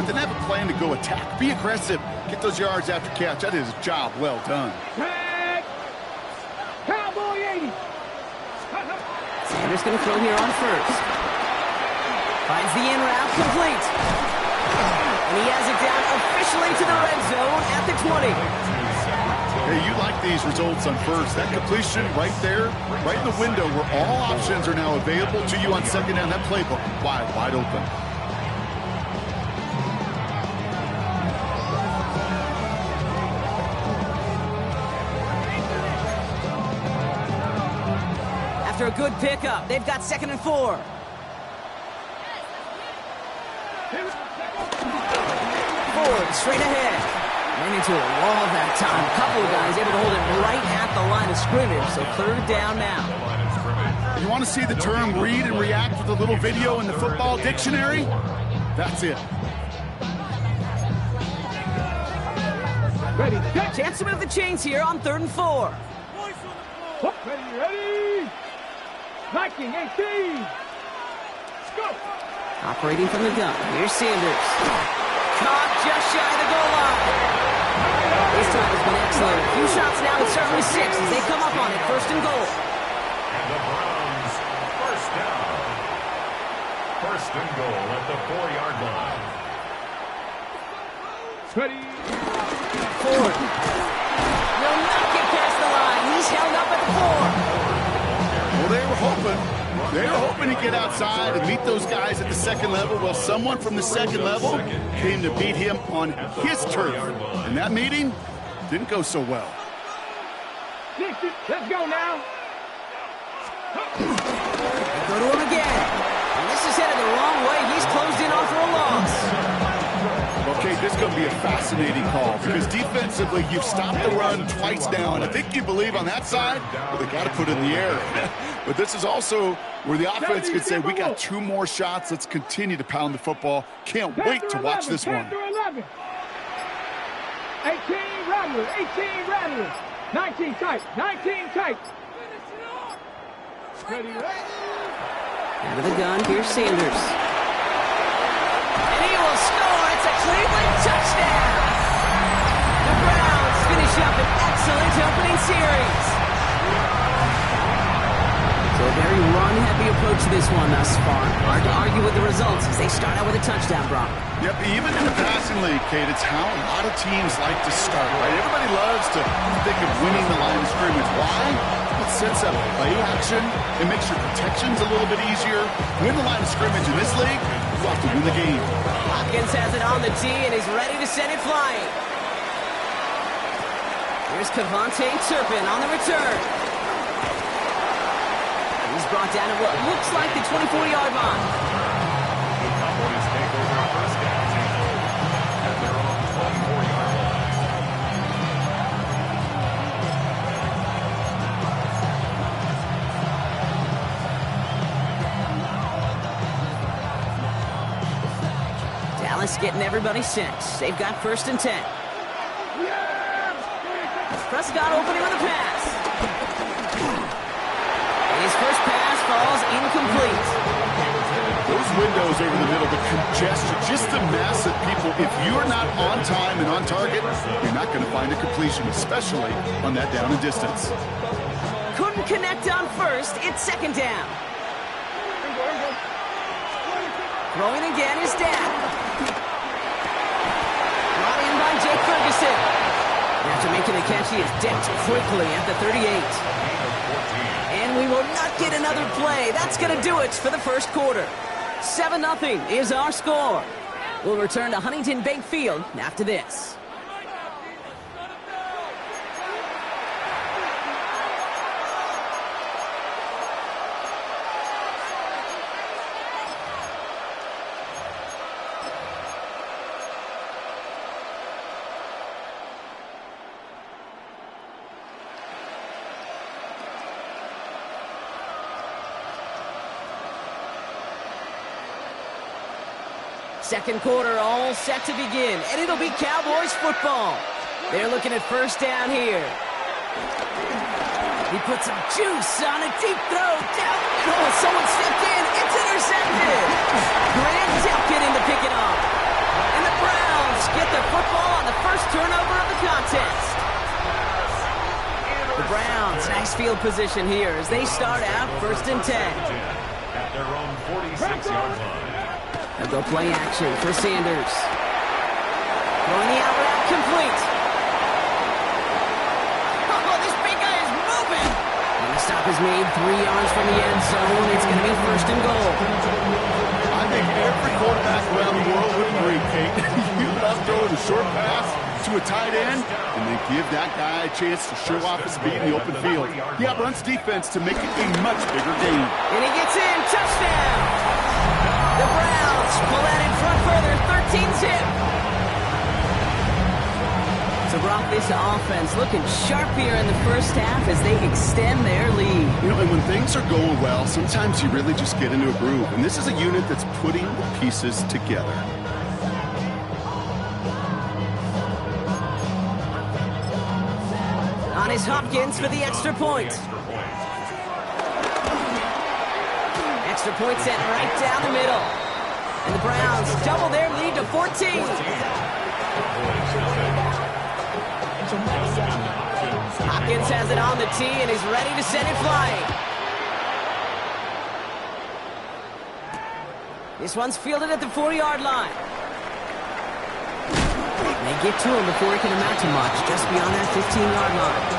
then have a plan to go attack. Be aggressive. Get those yards after catch. That is a job well done. Cowboy 80. Sanders going to throw here on first. Finds the in route, complete. And he has it down officially to the red zone at the 20. Hey, you like these results on first. That completion right there, right in the window where all options are now available to you on second down. That playbook wide open. After a good pickup, they've got 2nd and 4. Ford straight ahead. Ran into a wall that time. A couple of guys able to hold it right at the line of scrimmage. So 3rd down now. You want to see the term read and react with a little video in the football dictionary? That's it. Ready. Chance to move the chains here on 3rd and 4. Ready. 19, 18. Let's go. Operating from the gun. Here's Sanders. Caught just shy of the goal line. This time has been excellent. A few shots now, it's certainly 6 as they come up on it. 1st and goal. And the Browns, 1st down. 1st and goal at the 4-yard line. Ready. Ford. Will not get past the line. He's held up at the 4. Well, they were hoping to get outside and meet those guys at the 2nd level. Well, someone from the 2nd level came to beat him on his turf. And that meeting didn't go so well. Let's go now. Go to him again. And this is headed the wrong way. He's closed in on for a loss. Okay, this is going to be a fascinating call because defensively, you've stopped the run twice now, and I think you believe on that side, well, they got to put it in the air. But this is also where the offense could say, we got 2 more shots. Let's continue to pound the football. Can't wait to watch this one. 11. 18 Rattlers, 18 Rattlers. 19 tight, 19 tight. Ready. Out of the gun, here's Sanders. And he will score. It's a Cleveland touchdown. The Browns finish up an excellent opening series. So a very run-heavy approach to this one thus far. Hard to argue with the results as they start out with a touchdown, Brock. Yep, even in the passing league, Kate, it's how a lot of teams like to start, right? Everybody loves to think of winning the line of scrimmage. Why? It sets up play action. It makes your protections a little bit easier. Win the line of scrimmage in this league, you have to win the game. Hopkins has it on the tee and is ready to send it flying. Here's Cavante Turpin on the return. He's brought down at what looks like the 24-yard line. The Cowboys take over 1st down at their own 24-yard line. Dallas getting everybody set. They've got 1st and 10. Prescott opening with a pass. His first pass falls incomplete. Those windows over the middle, the congestion, just the mass of people. If you're not on time and on target, you're not going to find a completion, especially on that down and distance. Couldn't connect on 1st. It's 2nd down. Throwing again is down. Brought in by Jake Ferguson. After making the catch, he is decked quickly at the 38. And we will not get another play. That's going to do it for the 1st quarter. 7-0 is our score. We'll return to Huntington Bank Field after this. Second quarter all set to begin, and it'll be Cowboys football. They're looking at 1st down here. He put some juice on a deep throw down. Oh, someone stepped in. It's intercepted. Grant Delkin in to pick it off. And the Browns, nice field position here as they start out 1st and 10. At their own 46-yard line. They'll go play action for Sanders. Throwing the out route complete. Oh, this big guy is moving. And the stop is made 3 yards from the end zone. It's going to be 1st and goal. I think every quarterback around the world would agree, Kate. You love throwing a short pass to a tight end, and then give that guy a chance to show off his speed in the open field. He outruns defense to make it a much bigger gain. And he gets in. Touchdown. The Browns pull that in front further. 13-zip. So, Brock, this offense looking sharp here in the first half as they extend their lead. You know, and when things are going well, sometimes you really just get into a groove. And this is a unit that's putting the pieces together. On is Hopkins for the extra point. Extra point sent right down the middle. And the Browns double their lead to 14. Hopkins has it on the tee and is ready to send it flying. This one's fielded at the 4-yard line. They get to him before he can amount to much, just beyond that 15-yard line.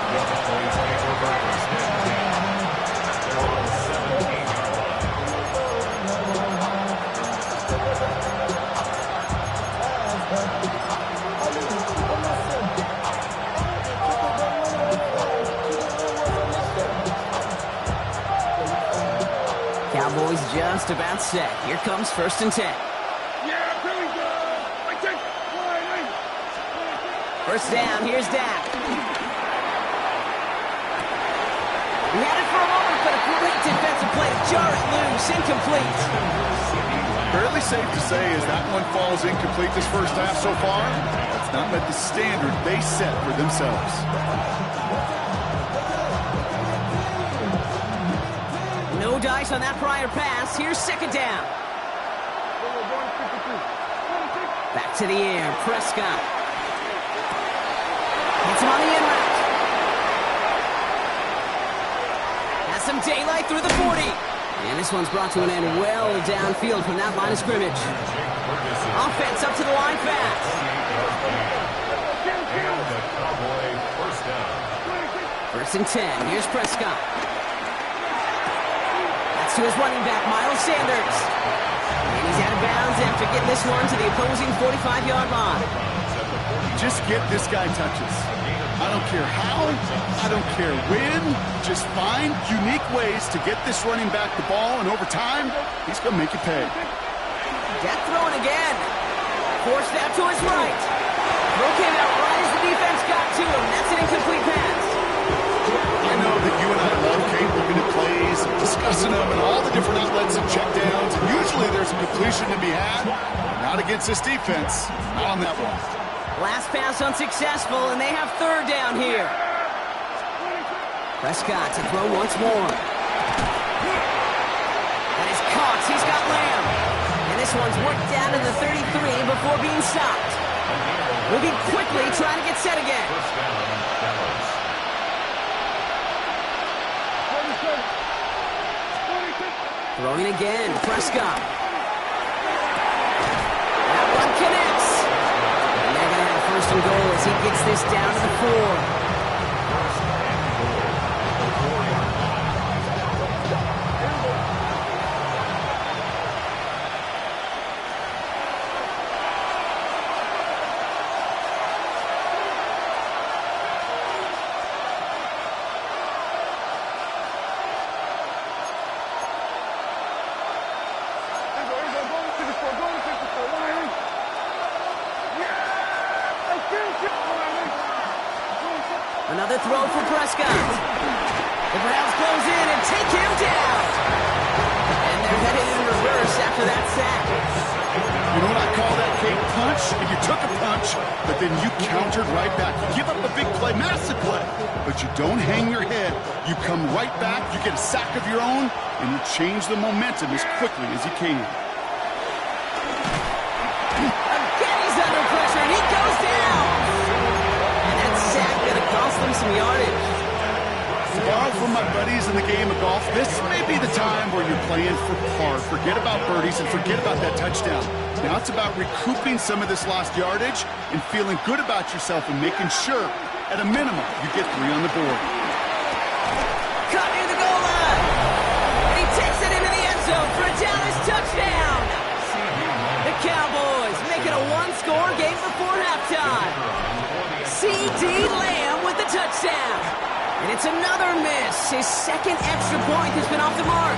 Cowboys just about set. Here comes 1st and 10. Yeah, here we go. I take line. First down, here's Dak. He had it for a moment, but a great defensive play to jar it loose, incomplete. Fairly safe to say as that one falls incomplete this first half so far, that's not met the standard they set for themselves. No dice on that prior pass. Here's 2nd down. Back to the air, Prescott. Hits him on the in route. Has some daylight through the 40. And this one's brought to an end well downfield from that line of scrimmage. Offense up to the line fast. First and 10. Here's Prescott. That's to his running back, Miles Sanders. And he's out of bounds after getting this one to the opposing 45-yard line. Just get this guy touches. I don't care how, I don't care when, just find unique ways to get this running back the ball, and over time, he's going to make you pay. Death throwing again. Forced out to his right. Throw came out right as the defense got to him. That's an incomplete pass. I know that you and I love, Kate, looking at plays, discussing them, and all the different outlets and checkdowns, and usually there's a completion to be had. Not against this defense. Not on that one. Last pass unsuccessful, and they have 3rd down here. Prescott to throw once more. That is caught. He's got Lamb. And this one's worked down to the 33 before being stopped. Moving quickly, trying to get set again. Throwing again, Prescott. That one connects. And they're going to have 1st and goal as he gets this down to the 4. Another throw for Prescott. The Browns close in and take him down. And they're headed in reverse after that sack. You know what I call that, Kate? Punch. And you took a punch, but then you countered right back. You give up a big play, massive play, but you don't hang your head. You come right back, you get a sack of your own, and you change the momentum as quickly as you can. Again, he's under pressure, and he goes down. And that sack going to cost them some yardage. To borrow from my buddies in the game of golf, this may be the time where you're playing for par. Forget about birdies and forget about that touchdown. Now it's about recouping some of this lost yardage and feeling good about yourself and making sure, at a minimum, you get 3 on the board. Caught near the goal line. And he takes it into the end zone for a Dallas touchdown. The Cowboys make it a one-score game before halftime. C.D. Lamb with the touchdown. And it's another miss. His second extra point has been off the mark.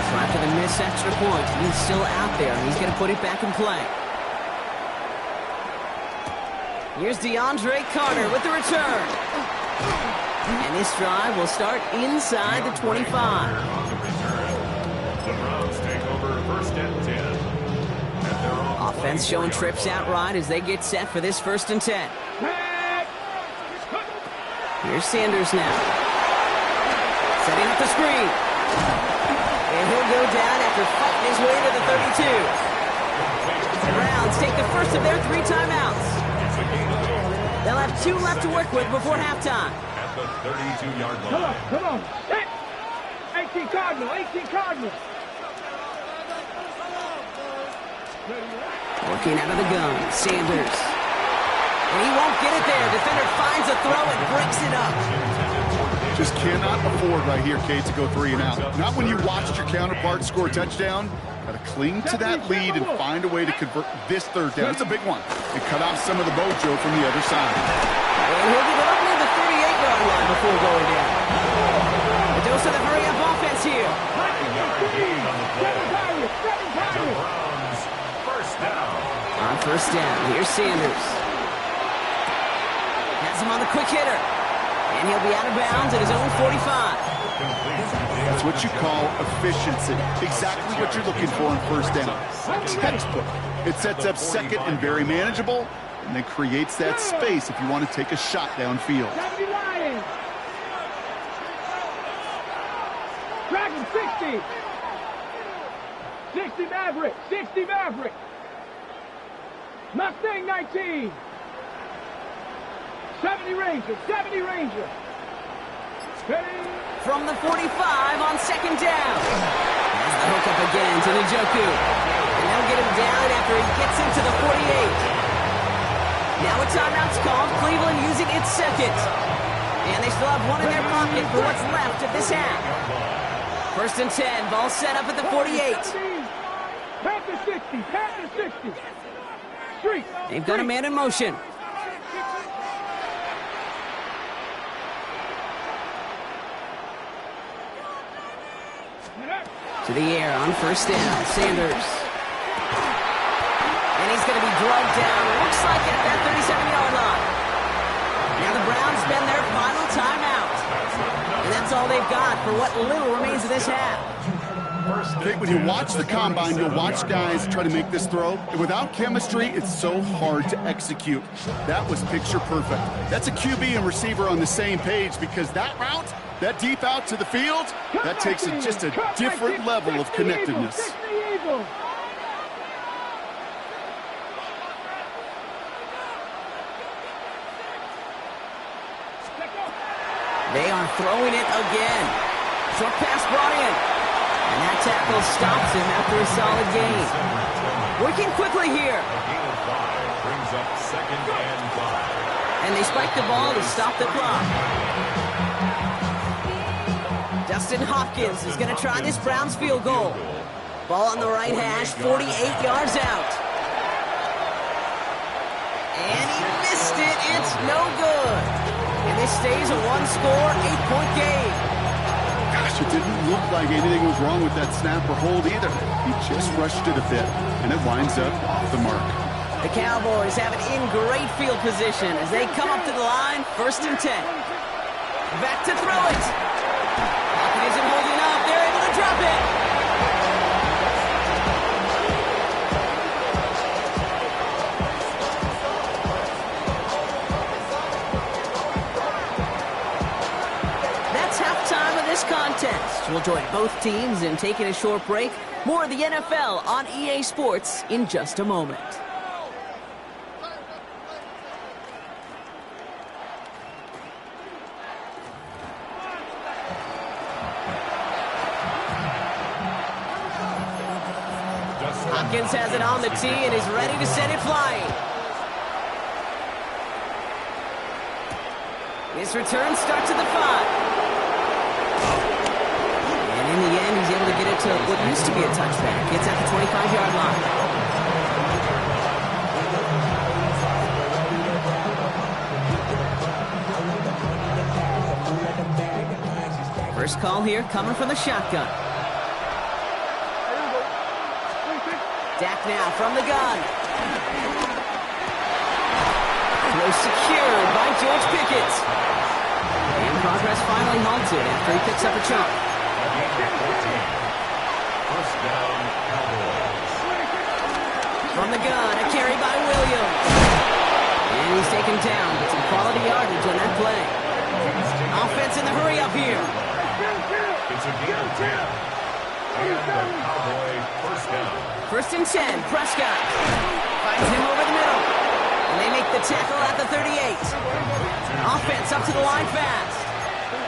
So after the missed extra point, he's still out there. He's going to put it back in play. Here's DeAndre Carter with the return. And this drive will start inside the 25. The Browns take over first and 10. Offense showing trips out right as they get set for this 1st and 10. Here's Sanders now. Setting up the screen. And he'll go down after fighting his way to the 32. The Browns take the first of their 3 timeouts. They'll have 2 left to work with before halftime. At the 32-yard line. Come on. Set. 18 Cardinal. 18 Cardinal. Working out of the gun, Sanders. And he won't get it there. Defender finds a throw and breaks it up. Just cannot afford right here, Kate, to go 3 and out. Not when you watched your counterpart score a touchdown. Got to cling to that lead and find a way to convert this 3rd down. It's a big one. And cut off some of the mojo from the other side. And he'll give it up near the 38-yard line before going down. A dose of the hurry-up offense here. On 1st down, here's Sanders. Has him on the quick hitter. And he'll be out of bounds at his own 45. That's what you call efficiency. Exactly what you're looking for in 1st down. Textbook. It sets up 2nd and very manageable, and then creates that space if you want to take a shot downfield. Dragon 60. 60 Maverick. 60 Maverick. Mustang 19. 70 Ranger. 70 Ranger. Ready. From the 45 on 2nd down. Has the hook up again to Njoku. And they'll get him down after he gets into the 48. Now a timeout's called. Cleveland using its 2nd. And they still have 1 in their pocket for what's left of this half. 1st and 10. Ball set up at the 48. Panther 60. Panther 60. Street. They've got a man in motion. To the air on 1st down. Sanders. And he's going to be drugged down. Looks like at that 37-yard line. Now the Browns spend their final timeout. And that's all they've got for what little remains of this half. Okay, when you watch the combine, you'll watch guys try to make this throw. And without chemistry, it's so hard to execute. That was picture perfect. That's a QB and receiver on the same page because that route, that deep out to the field, that takes just a different level of connectedness. They are throwing it again. Short pass brought in. And that tackle stops him after a solid gain. Working quickly here. Brings up 2nd and 5. And they spike the ball to stop the clock. Dustin Hopkins is going to try this Browns field goal. Ball on the right hash, 48 yards out. And he missed it. It's no good. And this stays a one-score, 8-point game. Gosh, it didn't look like anything was wrong with that snap or hold either. He just rushed it a bit, and it winds up off the mark. The Cowboys have it in great field position as they come up to the line, 1st and 10. Back to throw it. Hopkins isn't holding up. They're able to drop it. That's halftime of this contest. We'll join both teams in taking a short break. More of the NFL on EA Sports in just a moment. Hopkins has it on the tee and is ready to send it flying. His return starts at the 5. And in the end, he's able to get it to what used to be a touchback. It's at the 25-yard line. First call here coming from the shotgun. Dak now from the gun. Throw secured by George Pickett. And progress finally halted after he picks up a chunk. First down, Cowboys. From the gun, a carry by Williams. And he's taken down, but some quality yardage on that play. Offense in the hurry up here. It's a gain of 10. And the Cowboy first down. First and 10, Prescott. Finds him over the middle. And they make the tackle at the 38. Offense up to the line fast.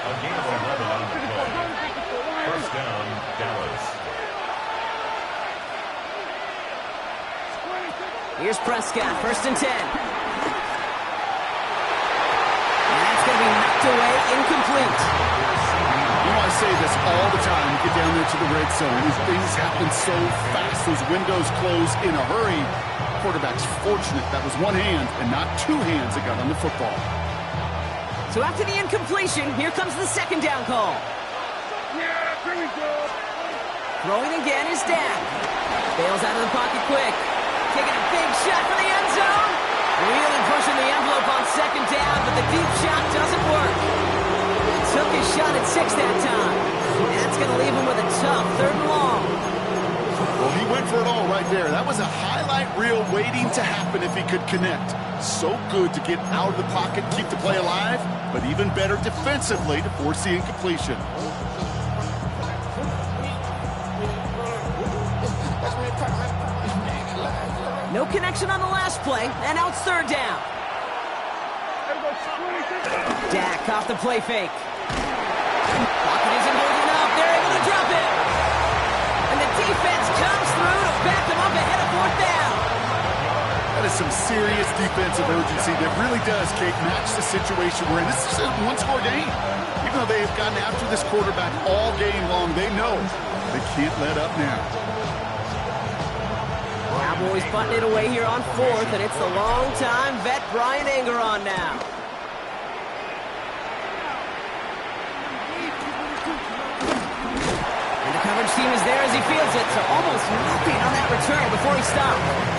A gain of 11 on the play. First down, Dallas. Here's Prescott, first and 10. And that's going to be knocked away, incomplete. You know, I say this all the time. You get down there to the red zone. These things happen so fast. Those windows close in a hurry. Quarterback's fortunate that was one hand and not two hands that got on the football. So after the incompletion, here comes the second down call. Yeah, here we go. Throwing again is Dak. Bails out of the pocket quick. Taking a big shot for the end zone. Really pushing the envelope on second down, but the deep shot doesn't work. Took his shot at 6 that time. And that's going to leave him with a tough 3rd and long. Well, he went for it all right there. That was a highlight reel waiting to happen if he could connect. So good to get out of the pocket, keep the play alive, but even better defensively to force the incompletion. No connection on the last play, and now it's 3rd down. Dak off the play fake. Pocket isn't holding up. They're able to drop it. And the defense comes through to back them up ahead of 4th down. That is some serious defensive urgency that really does, Kate, match the situation we're in. This is a one-score game. Even though they've gotten after this quarterback all game long, they know they can't let up now. Cowboys butting it away here on 4th, and it's the long-time vet Brian Anger on now. And the coverage team is there as he fields it, so almost nothing on that return before he stopped.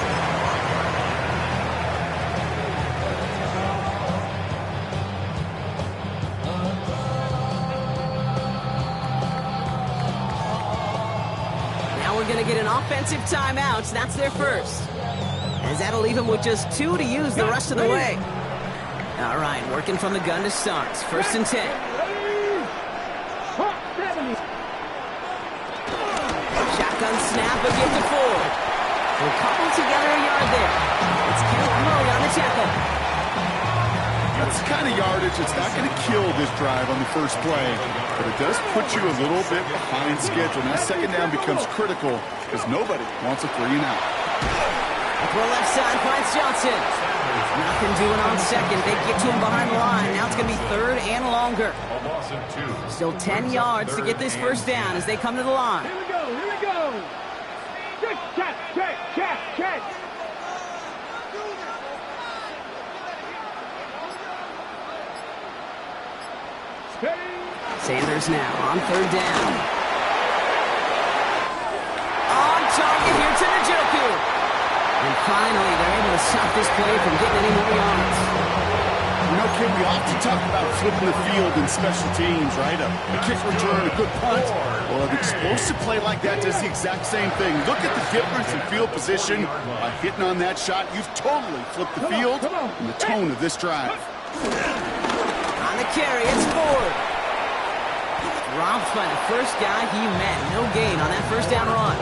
Going to get an offensive timeout. That's their first. As that'll leave him with just 2 to use the rest of the way. All right, working from the gun to start. First and 10. Shotgun snap, a gift to Ford. We'll couple together a yard there. It's Kenneth Murray on the tackle. That's the kind of yardage that's not going to kill this drive on the first play, but it does put you a little bit behind schedule. Now second down becomes critical because nobody wants a 3 and out. Throw left side finds Johnson. Nothing doing on second. They get to him behind the line. Now it's going to be 3rd and longer. A loss of 2. Still 10 yards to get this first down as they come to the line. Here we go, here we go. Good catch, catch, catch, catch. Sanders now on 3rd down. On target here to Njoku. And finally, they're able to stop this play from getting any more yards. You know, Kim, we often talk about flipping the field in special teams, right? A kick return, a good punt. Well, an explosive play like that does the exact same thing. Look at the difference in field position. By hitting on that shot, you've totally flipped the field and the tone of this drive. On the carry, it's Ford. Dropped by the first guy he met. No gain on that first down run.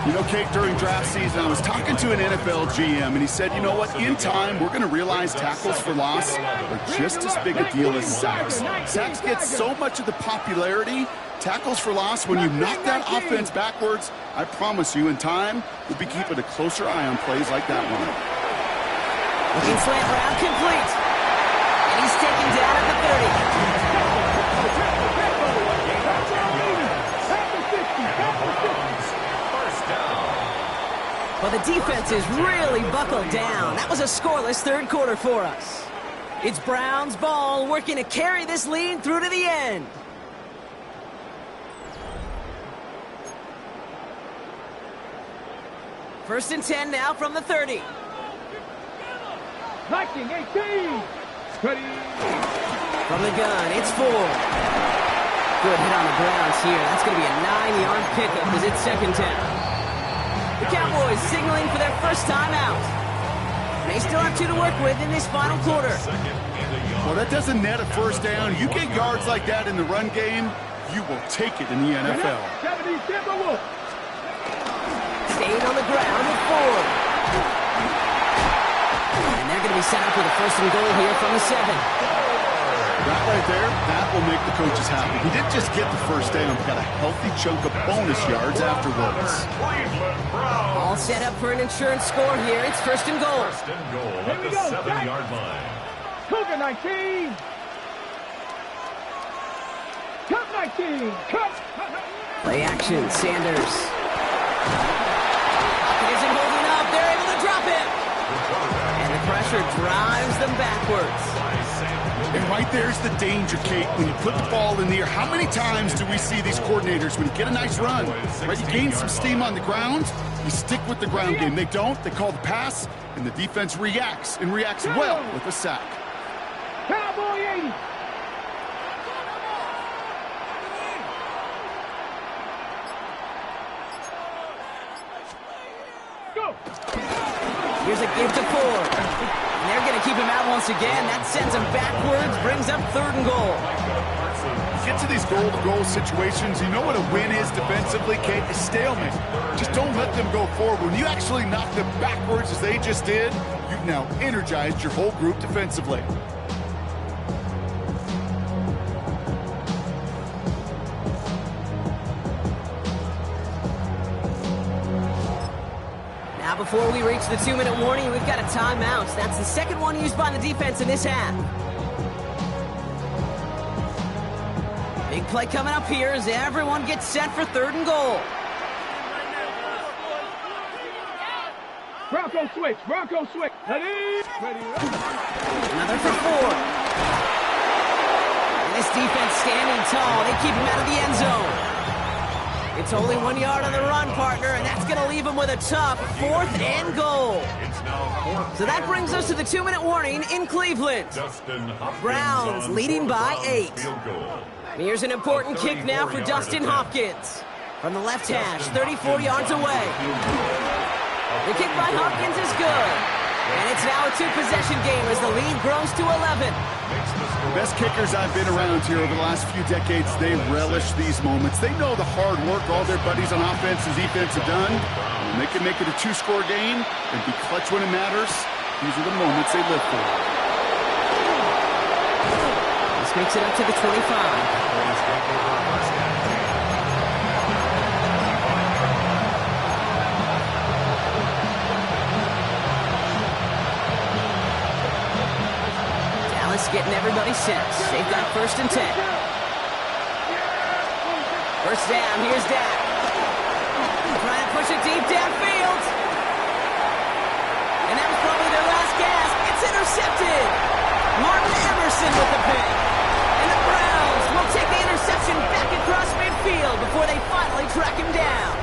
You know, Kate, during draft season, I was talking to an NFL GM, and he said, you know what, in time, we're going to realize tackles for loss are just as big a deal as sacks. Sacks get so much of the popularity Tackles for loss, when you knock that offense backwards, I promise you, in time, we'll be keeping a closer eye on plays like that one. Looking slant route, complete. And he's taken down at the 30. Well, the defense is really buckled down. That was a scoreless third quarter for us. It's Browns ball, working to carry this lead through to the end. First and 10 now from the 30. Viking 18. Ready. From the gun, it's Ford. Good hit on the Browns here. That's going to be a 9-yard pickup as it's second down. The Cowboys signaling for their first time out. They still have 2 to work with in this final quarter. Well, that doesn't net a first down. You get yards like that in the run game, you will take it in the NFL. 70 Timberwolves. Staying on the ground with Ford. And they're going to be set up with a first and goal here from the 7. That right there, that will make the coaches happy. He didn't just get the first down, he got a healthy chunk of bonus yards afterwards. All set up for an insurance score here. It's first and goal. First and goal at the 7-yard line. Cougar 19. Cut 19. Cut. Play action, Sanders. Isn't holding up. They're able to drop him. And the pressure drives them backwards. And right there's the danger, Kate. When you put the ball in the air, how many times do we see these coordinators, when you get a nice run, right, you gain some steam on the ground, you stick with the ground game. They don't. They call the pass, and the defense reacts, and reacts well with a sack. Cowboy 80. Go. Here's a give to Ford. And they're going to keep him out once again. That sends him backwards, brings up third and goal. Get to these goal-to-goal situations, you know what a win is defensively, Kate? A stalemate. Just don't let them go forward. When you actually knock them backwards as they just did, you've now energized your whole group defensively. Now before we reach the 2-minute warning, we've got a timeout. That's the second one used by the defense in this half. Big play coming up here as everyone gets set for third and goal. Bronco switch. Bronco switch. Ready. Ready. Another for Ford. And this defense standing tall. They keep him out of the end zone. It's only 1 yard on the run, partner, and that's going to leave him with a tough 4th and goal. So that brings us to the 2-minute warning in Cleveland. Browns leading by 8. Here's an important kick now for Dustin Hopkins. From the left hash, 34 yards away. The kick by Hopkins is good. And it's now a 2-possession game as the lead grows to 11. The best kickers I've been around here over the last few decades, they relish these moments. They know the hard work all their buddies on offense and defense have done. And they can make it a 2-score game and be clutch when it matters. These are the moments they live for. This makes it up to the 25. Getting everybody set. They've got first and 10. First down, here's Dak. Trying to push it deep downfield. And that was probably their last gasp. It's intercepted. Martin Emerson with the pick. And the Browns will take the interception back across midfield before they finally track him down.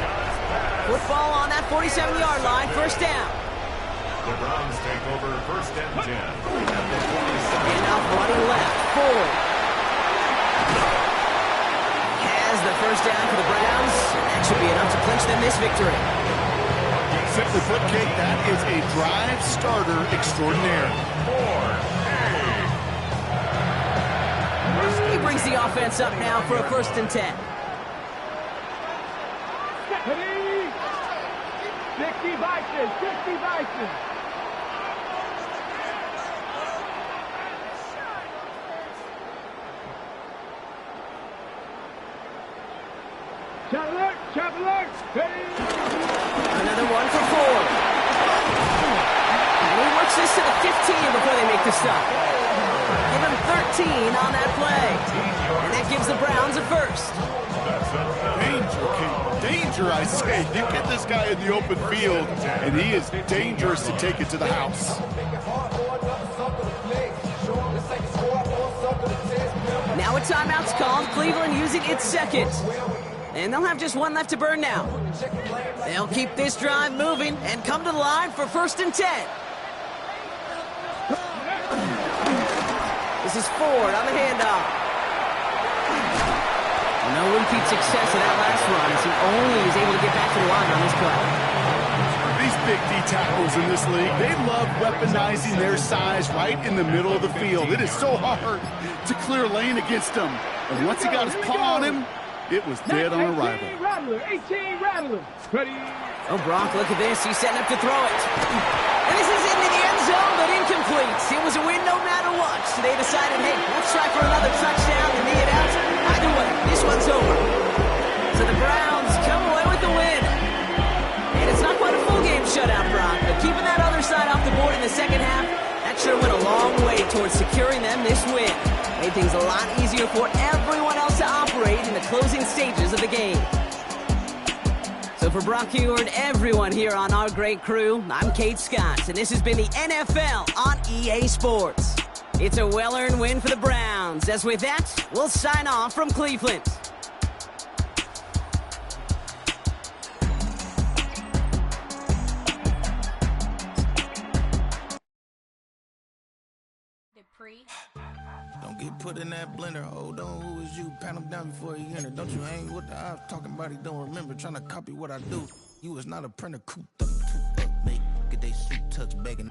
Football on that 47-yard line, first down. The Browns take over first and 10 at the 47. And now running left, Ford. Has the first down for the Browns. That should be enough to clinch them this victory. Simply put, Kate, that is a drive starter extraordinaire. He brings the offense up now for a first and 10. 60 Vikings, 60 Vikings. Traveler, ready. Another one for 4. And he works this to the 15 before they make the stop. Give him 13 on that play. And that gives the Browns a first. Danger, Kate. Danger, I say. You get this guy in the open field, and he is dangerous to take it to the house. Now a timeout's called. Cleveland using its second. And they'll have just one left to burn now. They'll keep this drive moving and come to the line for 1st and 10. This is Ford on the handoff. No repeat success of that last run as he only is able to get back to the line on this play. These big D tackles in this league, they love weaponizing their size right in the middle of the field. It is so hard to clear lane against them. And once he got his paw on him, it was dead on arrival. 18 Rattler, 18 Rattler. Ready. Oh, Brock, look at this. He's setting up to throw it. And this is into the end zone, but incomplete. It was a win no matter what. So they decided, hey, let's try for another touchdown and knee it out. Either way, this one's over. So the Browns come away with the win. And it's not quite a full game shutout, Brock, but keeping that other side off the board in the second half, that sure went a long way towards securing them this win. Made things a lot easier for everyone else to operate in the closing stages of the game. So for Brock Huard, everyone here on our great crew, I'm Kate Scott, and this has been the NFL on EA Sports. It's a well-earned win for the Browns, as with that, we'll sign off from Cleveland. Don't get put in that blender. Hold on, who is you? Pat him down before he enter. Don't you hang with the ops talking about he don't remember. Trying to copy what I do. You is not a printer. Cooped up, make. Get they suit tucks begging.